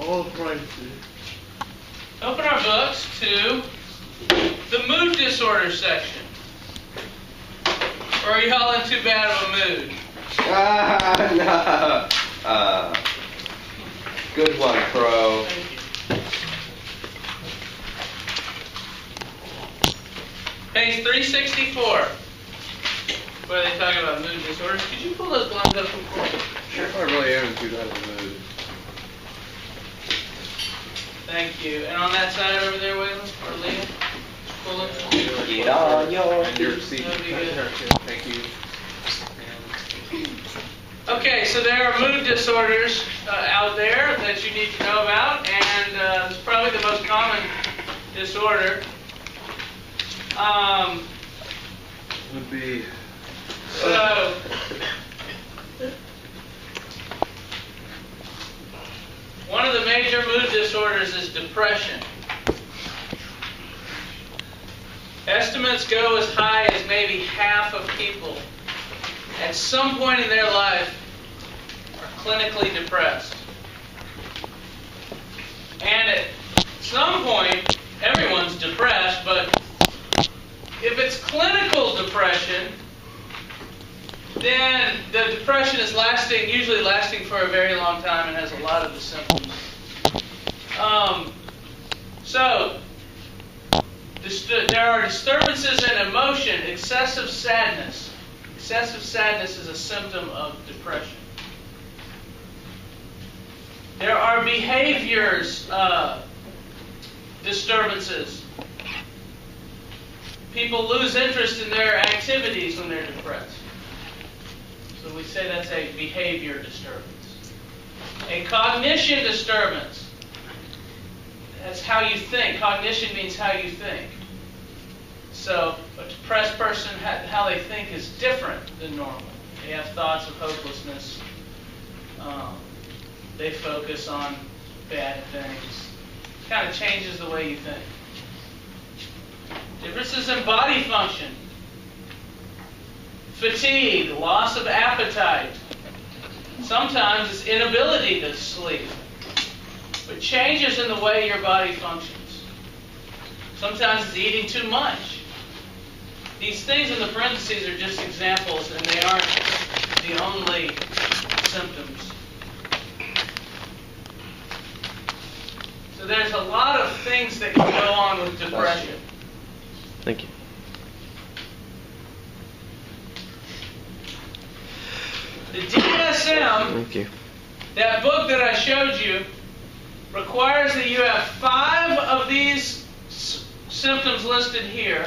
All right. Open our books to the mood disorder section. Or are y'all in too bad of a mood? No. Good one, Crow. Thank you. Page 364. Where they talk about mood disorders. Could you pull those blinds up for me? Sure. I really am in too bad of a mood. Thank you. And on that side over there, Waylon, or Leah, pull it. Get on your And your seat. That'd be good. Thank you. Okay, so there are mood disorders out there that you need to know about, and it's probably the most common disorder. Would be. So, one of the major mood disorders is depression. Estimates go as high as maybe half of people at some point in their life are clinically depressed. And at some point, everyone's depressed, but if it's clinical depression, then the depression is usually lasting for a very long time and has a lot of the symptoms. There are disturbances in emotion, excessive sadness. Excessive sadness is a symptom of depression. There are behaviors disturbances. People lose interest in their activities when they're depressed. So we say that's a behavior disturbance. A cognition disturbance. That's how you think. Cognition means how you think. So a depressed person, how they think is different than normal. They have thoughts of hopelessness. They focus on bad things. It kind of changes the way you think. Differences in body function. Fatigue, loss of appetite. Sometimes it's inability to sleep. But changes in the way your body functions. Sometimes it's eating too much. These things in the parentheses are just examples, and they aren't the only symptoms. So there's a lot of things that can go on with depression. Thank you. The DSM, Thank you. that book that I showed you, requires that you have 5 of these symptoms listed here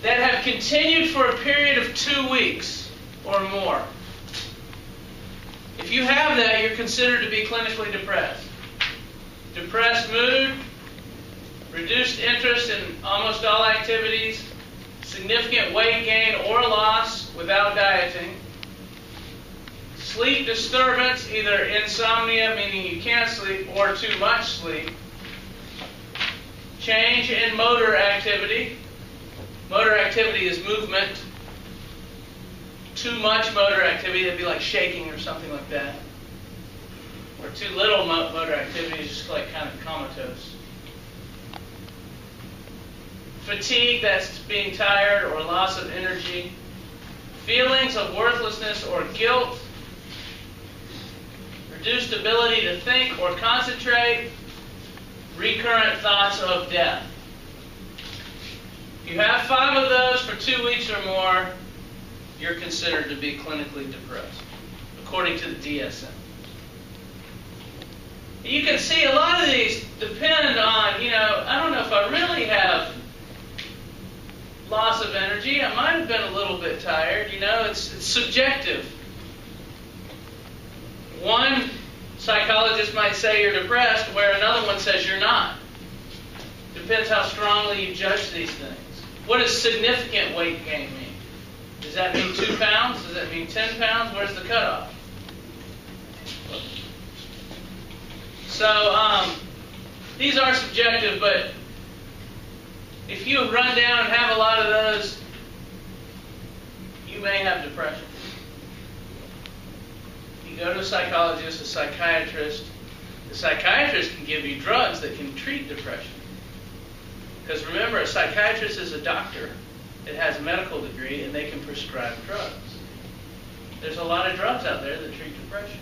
that have continued for a period of 2 weeks or more. If you have that, you're considered to be clinically depressed. Depressed mood, reduced interest in almost all activities, significant weight gain or loss without dieting, sleep disturbance, either insomnia, meaning you can't sleep, or too much sleep. Change in motor activity. Motor activity is movement. Too much motor activity, that'd be like shaking or something like that. Or too little motor activity is just like kind of comatose. Fatigue, that's being tired or loss of energy. Feelings of worthlessness or guilt. Reduced ability to think or concentrate. Recurrent thoughts of death. If you have 5 of those for 2 weeks or more, you're considered to be clinically depressed, according to the DSM. You can see a lot of these depend on, I don't know if I really have loss of energy. I might have been a little bit tired. It's subjective. One psychologist might say you're depressed, where another one says you're not. Depends how strongly you judge these things. What does significant weight gain mean? Does that mean 2 pounds? Does that mean 10 pounds? Where's the cutoff? So, these are subjective, but if you run down and have a lot of those, you may have depression. You go to a psychologist, a psychiatrist, The psychiatrist can give you drugs that can treat depression. Because remember, a psychiatrist is a doctor. It has a medical degree, and they can prescribe drugs. There's a lot of drugs out there that treat depression.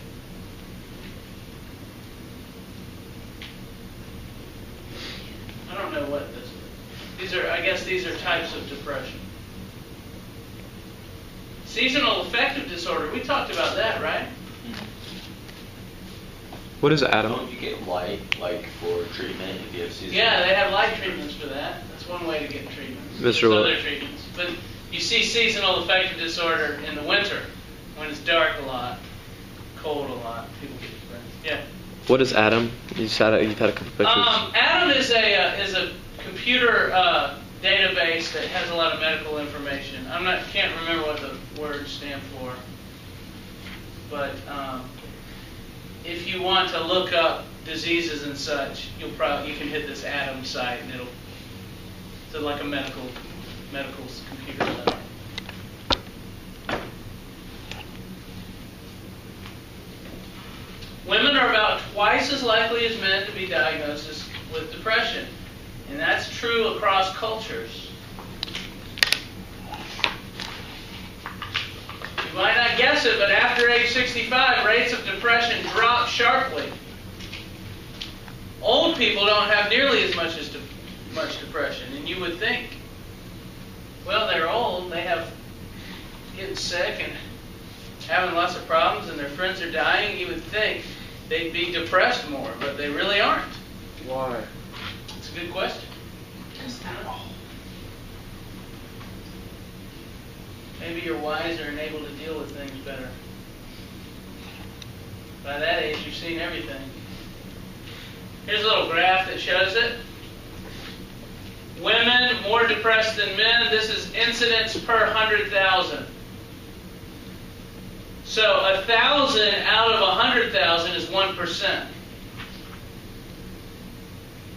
I don't know what this is. These are, I guess these are types of depression. Seasonal affective disorder, we talked about that, right? What is Adam? Don't you get light, like for treatment if you have seasonal? Yeah, they have light treatments for that. That's one way to get treatments. Mr. There's What? other treatments. But you see seasonal affective disorder in the winter, when it's dark a lot, cold a lot, people get depressed. Yeah. What is Adam? You've had a couple pictures. Adam is a computer database that has a lot of medical information. Can't remember what the words stand for, but if you want to look up diseases and such, you can hit this Adam site, and it's like a medical computer lab. Women are about twice as likely as men to be diagnosed with depression, and that's true across cultures. You might not guess it, but after age 65, rates of depression drop sharply. Old people don't have nearly as much depression, and you would think, well, they're old, they have getting sick and having lots of problems, and their friends are dying. You would think they'd be depressed more, but they really aren't. Why? It's a good question. Maybe you're wiser and able to deal with things better. By that age, you've seen everything. Here's a little graph that shows it. Women more depressed than men. This is incidence per 100,000. So 1,000 out of 100,000 is 1%.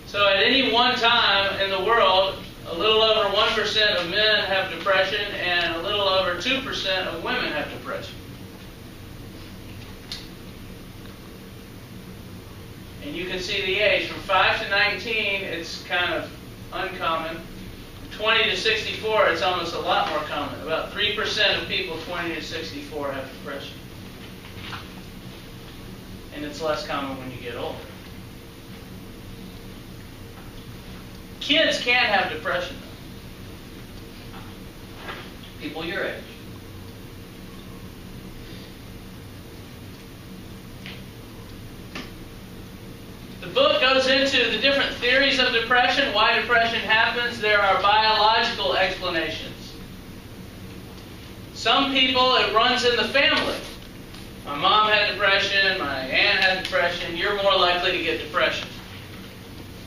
So at any one time in the world, a little over 1% of men have depression, and a little over 2% of women have depression. And you can see the age. From 5 to 19, it's kind of uncommon. From 20 to 64, it's almost a lot more common. About 3% of people 20 to 64 have depression. And it's less common when you get older. Kids can have depression, though. People your age. The book goes into the different theories of depression, why depression happens. There are biological explanations. Some people, it runs in the family. My mom had depression, my aunt had depression. You're more likely to get depression,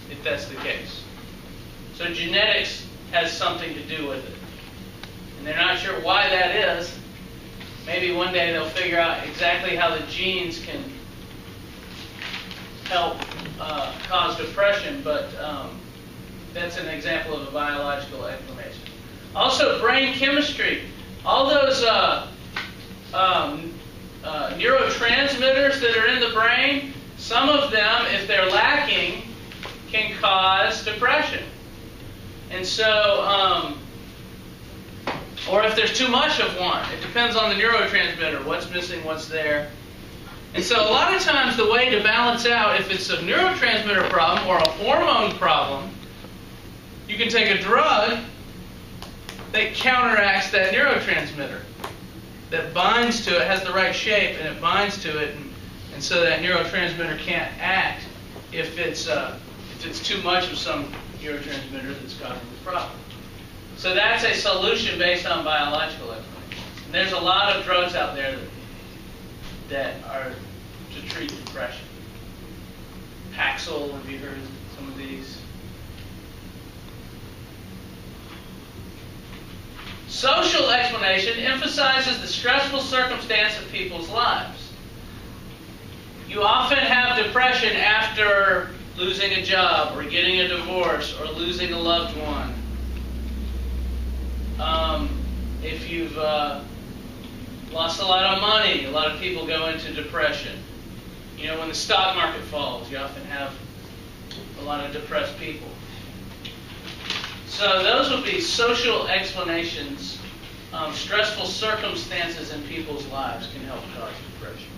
if that's the case. So genetics has something to do with it. And they're not sure why that is. Maybe one day they'll figure out exactly how the genes can help cause depression, but that's an example of a biological explanation. Also, brain chemistry. All those neurotransmitters that are in the brain, some of them, if they're lacking, can cause depression. And so, or if there's too much of one, it depends on the neurotransmitter, what's missing, what's there. And so a lot of times the way to balance out if it's a neurotransmitter problem or a hormone problem, you can take a drug that counteracts that neurotransmitter, that binds to it, has the right shape, and it binds to it, and so that neurotransmitter can't act if it's too much of some neurotransmitter that's causing the problem. So that's a solution based on biological explanations. And there's a lot of drugs out there that are to treat depression. Paxil, have you heard of some of these? Social explanation emphasizes the stressful circumstance of people's lives. You often have depression after losing a job, or getting a divorce, or losing a loved one. If you've lost a lot of money, a lot of people go into depression. You know, when the stock market falls, you often have a lot of depressed people. So those would be social explanations. Stressful circumstances in people's lives can help cause depression.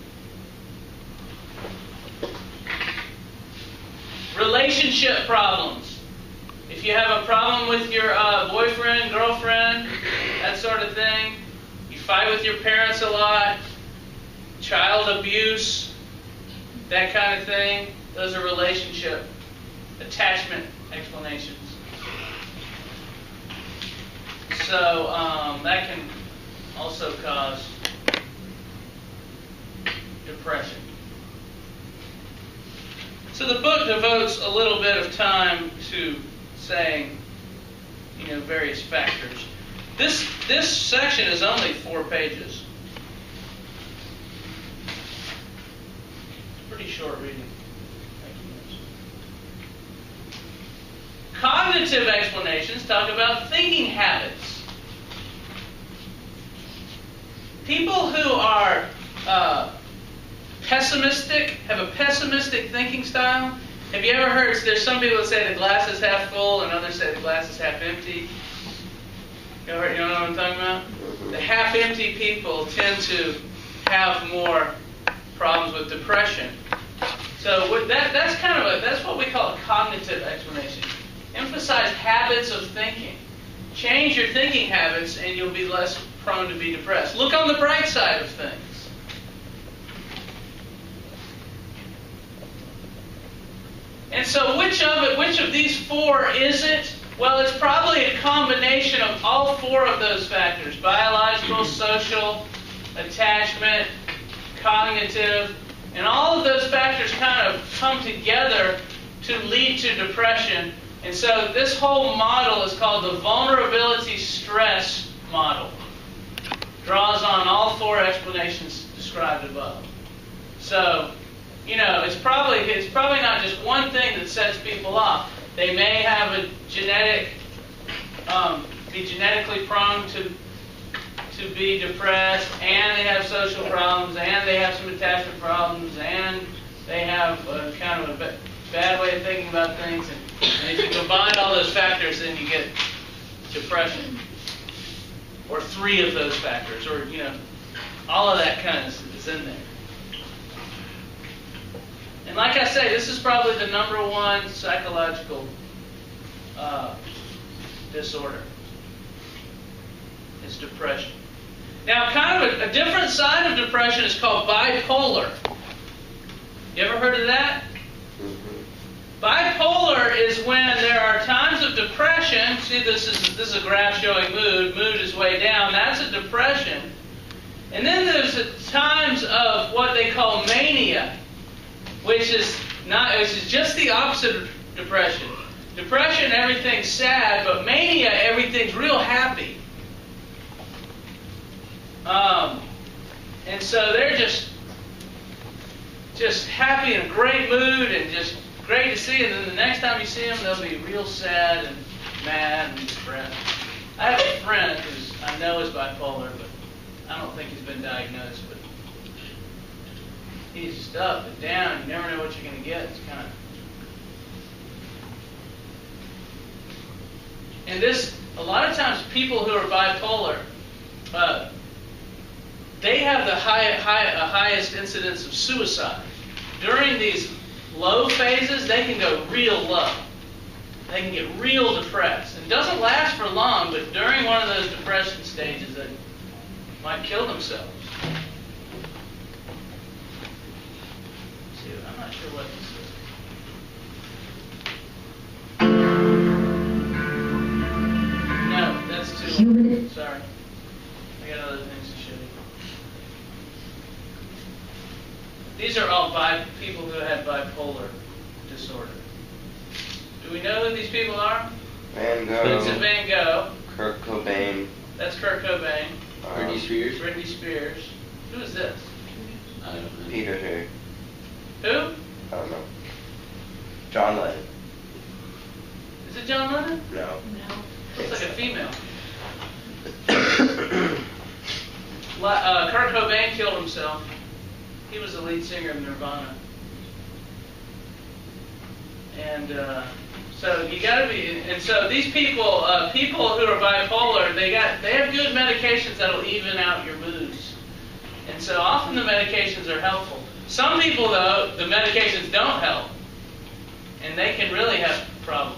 Relationship problems. If you have a problem with your boyfriend, girlfriend, that sort of thing, you fight with your parents a lot, child abuse, that kind of thing, those are relationship attachment explanations. So that can also cause depression. So the book devotes a little bit of time to saying, you know, various factors. This section is only 4 pages. It's pretty short reading. Cognitive explanations talk about thinking habits. People who are pessimistic, have a pessimistic thinking style. Have you ever heard, there's some people that say the glass is half full and others say the glass is half empty. You know what I'm talking about? The half empty people tend to have more problems with depression. So that's what we call a cognitive explanation. Emphasize habits of thinking. Change your thinking habits and you'll be less prone to be depressed. Look on the bright side of things. And so which of these 4 is it? Well, it's probably a combination of all 4 of those factors. Biological, social, attachment, cognitive, and all of those factors kind of come together to lead to depression. And so this whole model is called the vulnerability stress model. Draws on all 4 explanations described above. So, you know, it's probably not just one thing that sets people off. They may have a be genetically prone to be depressed, and they have social problems, and they have some attachment problems, and they have kind of a bad way of thinking about things. And if you combine all those factors, then you get depression. Or 3 of those factors, or, you know, all of that kind of is in there. And like I say, this is probably the #1 psychological disorder. It's depression. Now, kind of a different side of depression is called bipolar. You ever heard of that? Bipolar is when there are times of depression. See, this is a graph showing mood. Mood is way down. That's a depression. And then there's times of what they call mania, which is just the opposite of depression. Depression, everything's sad, but mania, everything's real happy. And so they're just happy in a great mood and just great to see. And then the next time you see them, they'll be real sad and mad and depressed. I have a friend who I know is bipolar, but I don't think he's been diagnosed. But he's just up and down. You never know what you're going to get. It's kind of. And a lot of times people who are bipolar, they have the highest incidence of suicide. During these low phases, they can go real low. They can get real depressed. It doesn't last for long, but during one of those depression stages, they might kill themselves. See, I'm not sure what this is. No, that's too long. Sorry. I got other things to show you. These are all people who have bipolar disorder. Do we know who these people are? Van Gogh. Vincent Van Gogh. Kurt Cobain. That's Kurt Cobain. Britney Spears. Britney Spears. Who is this? I don't know. Peter here. Who? I don't know. John Lennon. Is it John Lennon? No. Looks like a female. Kurt Cobain killed himself. He was the lead singer of Nirvana. And so you got to be. And so these people, people who are bipolar, they have good medications that'll even out your moods. And so often the medications are helpful. Some people, though, the medications don't help, and they can really have problems.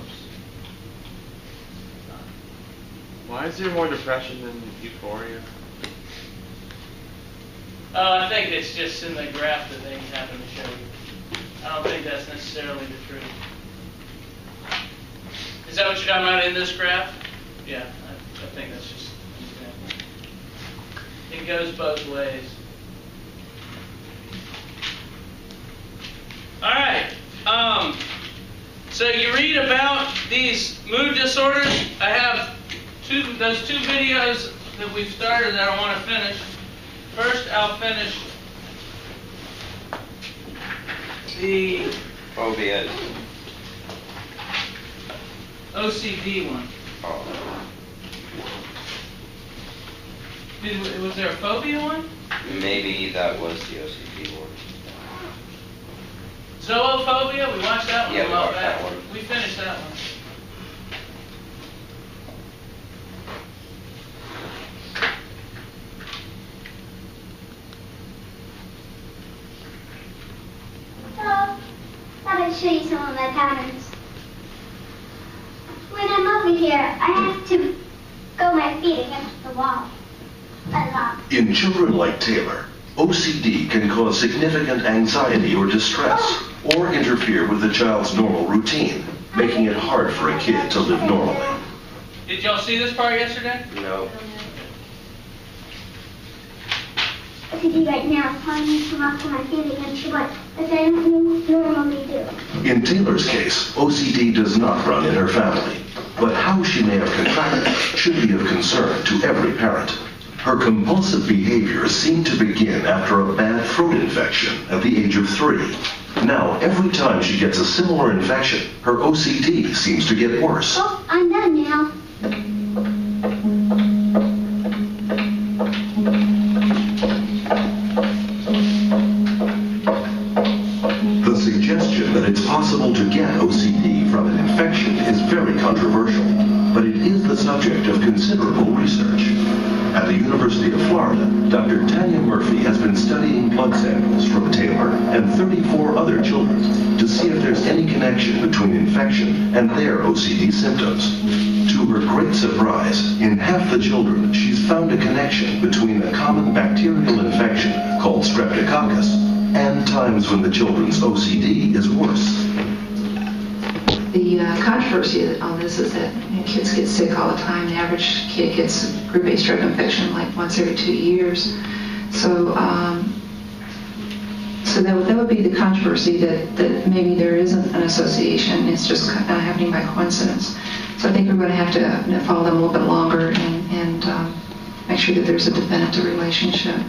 Why is there more depression than euphoria? Oh, I think it's just in the graph that they happen to show you. I don't think that's necessarily the truth. Is that what you're talking about in this graph? Yeah, I think that's just an example. It goes both ways. All right. So you read about these mood disorders. I have those two videos that we've started that I want to finish. First, I'll finish the Phobias. OCD one. Oh. Was there a phobia one? Maybe that was the OCD one. Zoophobia? We watched that one Yeah, a we while watched back. that one. We finished that one. So, thought I'd show you some of my patterns. When I'm over here, I have to go my feet against the wall a lot. In children like Taylor, OCD can cause significant anxiety or distress, or interfere with the child's normal routine, making it hard for a kid to live normally. Did y'all see this part yesterday? No. OCD right now is telling me to walk my feet against the wall, but I don't normally do. In Taylor's case, OCD does not run in her family, but how she may have contracted it should be of concern to every parent. Her compulsive behavior seemed to begin after a bad throat infection at the age of 3. Now, every time she gets a similar infection, her OCD seems to get worse. Oh, I'm done now. The suggestion that it's possible to get OCD from an infection is very controversial, but it is the subject of considerable research. At the University of Florida, Dr. Tanya Murphy has been studying blood samples from Taylor and 34 other children to see if there's any connection between infection and their OCD symptoms. To her great surprise, in half the children, she's found a connection between a common bacterial infection called streptococcus and times when the children's OCD is worse. The controversy on this is that kids get sick all the time. The average kid gets group A strep infection like once every 2 years. So, that would be the controversy that maybe there isn't an association. It's just happening by coincidence. So I think we're going to have to follow them a little bit longer and make sure that there's a definitive relationship.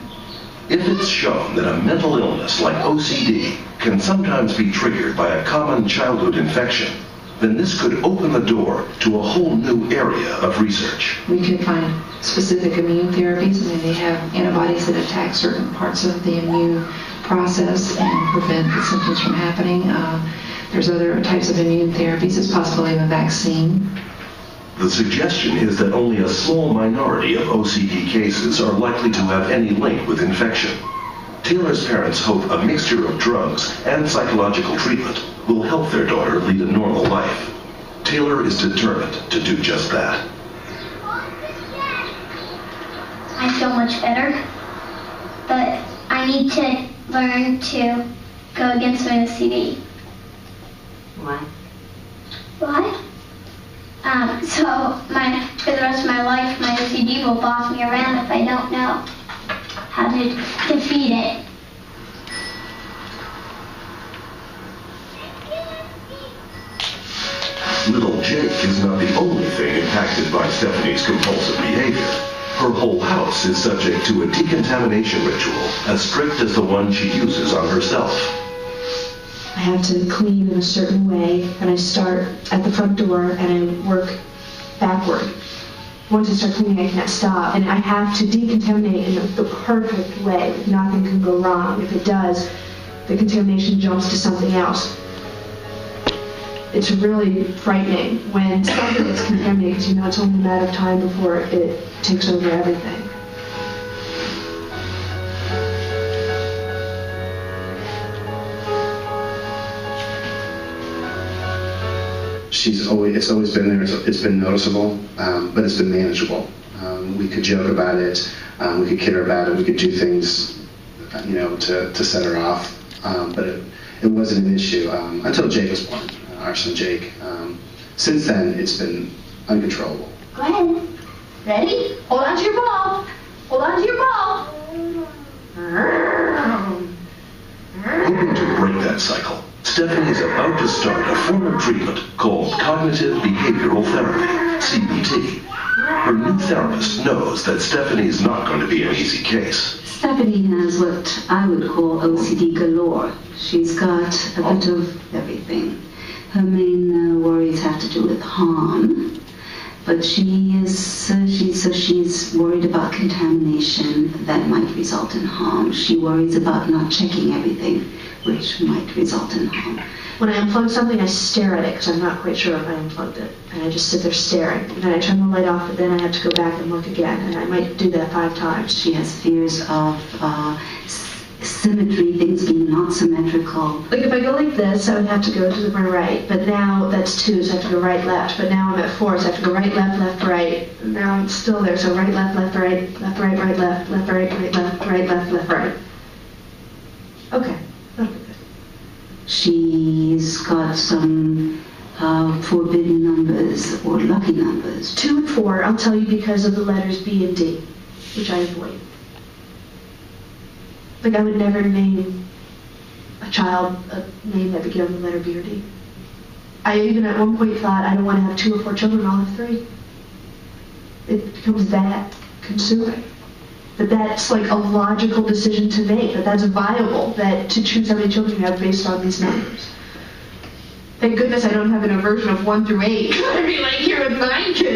If it's shown that a mental illness like OCD can sometimes be triggered by a common childhood infection, then this could open the door to a whole new area of research. We could find specific immune therapies. I mean, they have antibodies that attack certain parts of the immune process and prevent the symptoms from happening. There's other types of immune therapies. It's possible even a vaccine. The suggestion is that only a small minority of OCD cases are likely to have any link with infection. Taylor's parents hope a mixture of drugs and psychological treatment will help their daughter lead a normal life. Taylor is determined to do just that. I feel much better, but I need to learn to go against my OCD. Why? Why? So for the rest of my life, my OCD will boss me around if I don't know how to defeat it. Little Jake is not the only thing impacted by Stephanie's compulsive behavior. Her whole house is subject to a decontamination ritual as strict as the one she uses on herself. I have to clean in a certain way, and I start at the front door and I work backward. Once I start cleaning, I can't stop, and I have to decontaminate in the perfect way. Nothing can go wrong. If it does, the contamination jumps to something else. it's really frightening when something is contaminated, 'cause you know it's only a matter of time before it takes over everything. It's always been there. It's been noticeable, but it's been manageable. We could joke about it. We could kid her about it. We could do things, to set her off. But it wasn't an issue until Jake was born, our son Jake. Since then, it's been uncontrollable. Go ahead. Ready? Hold on to your ball. Hold on to your ball. Hoping to break that cycle, Stephanie is about to start a form of treatment called Cognitive Behavioral Therapy, CBT. Her new therapist knows that Stephanie is not going to be an easy case. Stephanie has what I would call OCD galore. She's got a bit of everything. Her main worries have to do with harm, but she's worried about contamination that might result in harm. She worries about not checking everything, which might result in harm. When I unplug something, I stare at it because I'm not quite sure if I unplugged it. And I just sit there staring. And then I turn the light off, but then I have to go back and look again. And I might do that 5 times. She has fears of symmetry, things being not symmetrical. Like if I go like this, I would have to go to my right. But now that's 2, so I have to go right, left. But now I'm at 4, so I have to go right, left, left, right. And now I'm still there, so right, left, right, left, right, right, left, right, right, left, right. Okay. That'll be good. She's got some forbidden numbers or lucky numbers. 2 and 4, I'll tell you because of the letters B and D, which I avoid. Like I would never name a child a name that began with the letter B or D. I even at one point thought I don't want to have 2 or 4 children, I'll have 3. It becomes that consuming. That that's like a logical decision to make, that that's viable, that to choose how many children you have based on these numbers. Thank goodness I don't have an aversion of 1 through 8. I'd be like, here with 9 kids.